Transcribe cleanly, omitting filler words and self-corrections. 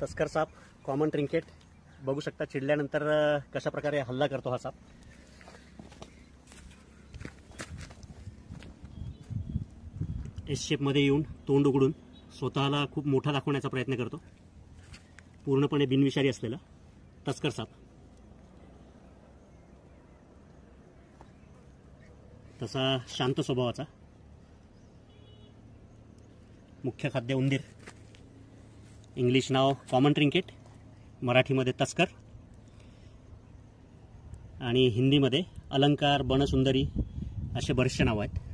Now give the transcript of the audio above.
तस्कर साप, common trinket बघू शकता. चिडल्यानंतर कशा प्रकारे हल्ला करतो हा साप. एस शेपमध्ये येऊन तोंड उघडून स्वतःला खूप मोठा दाखवण्याचा प्रयत्न करतो. पूर्णपणे बिनविषारी असलेला तस्कर साप. तसा शांत स्वभावाचा. मुख्य खाद्य उंदीर. इंग्लिश नाव कॉमन ट्रिंकेट, मराठीमध्ये तस्कर आणि हिंदीमध्ये अलंकार, बनसुंदरी असे बरेचसे नाव आहेत.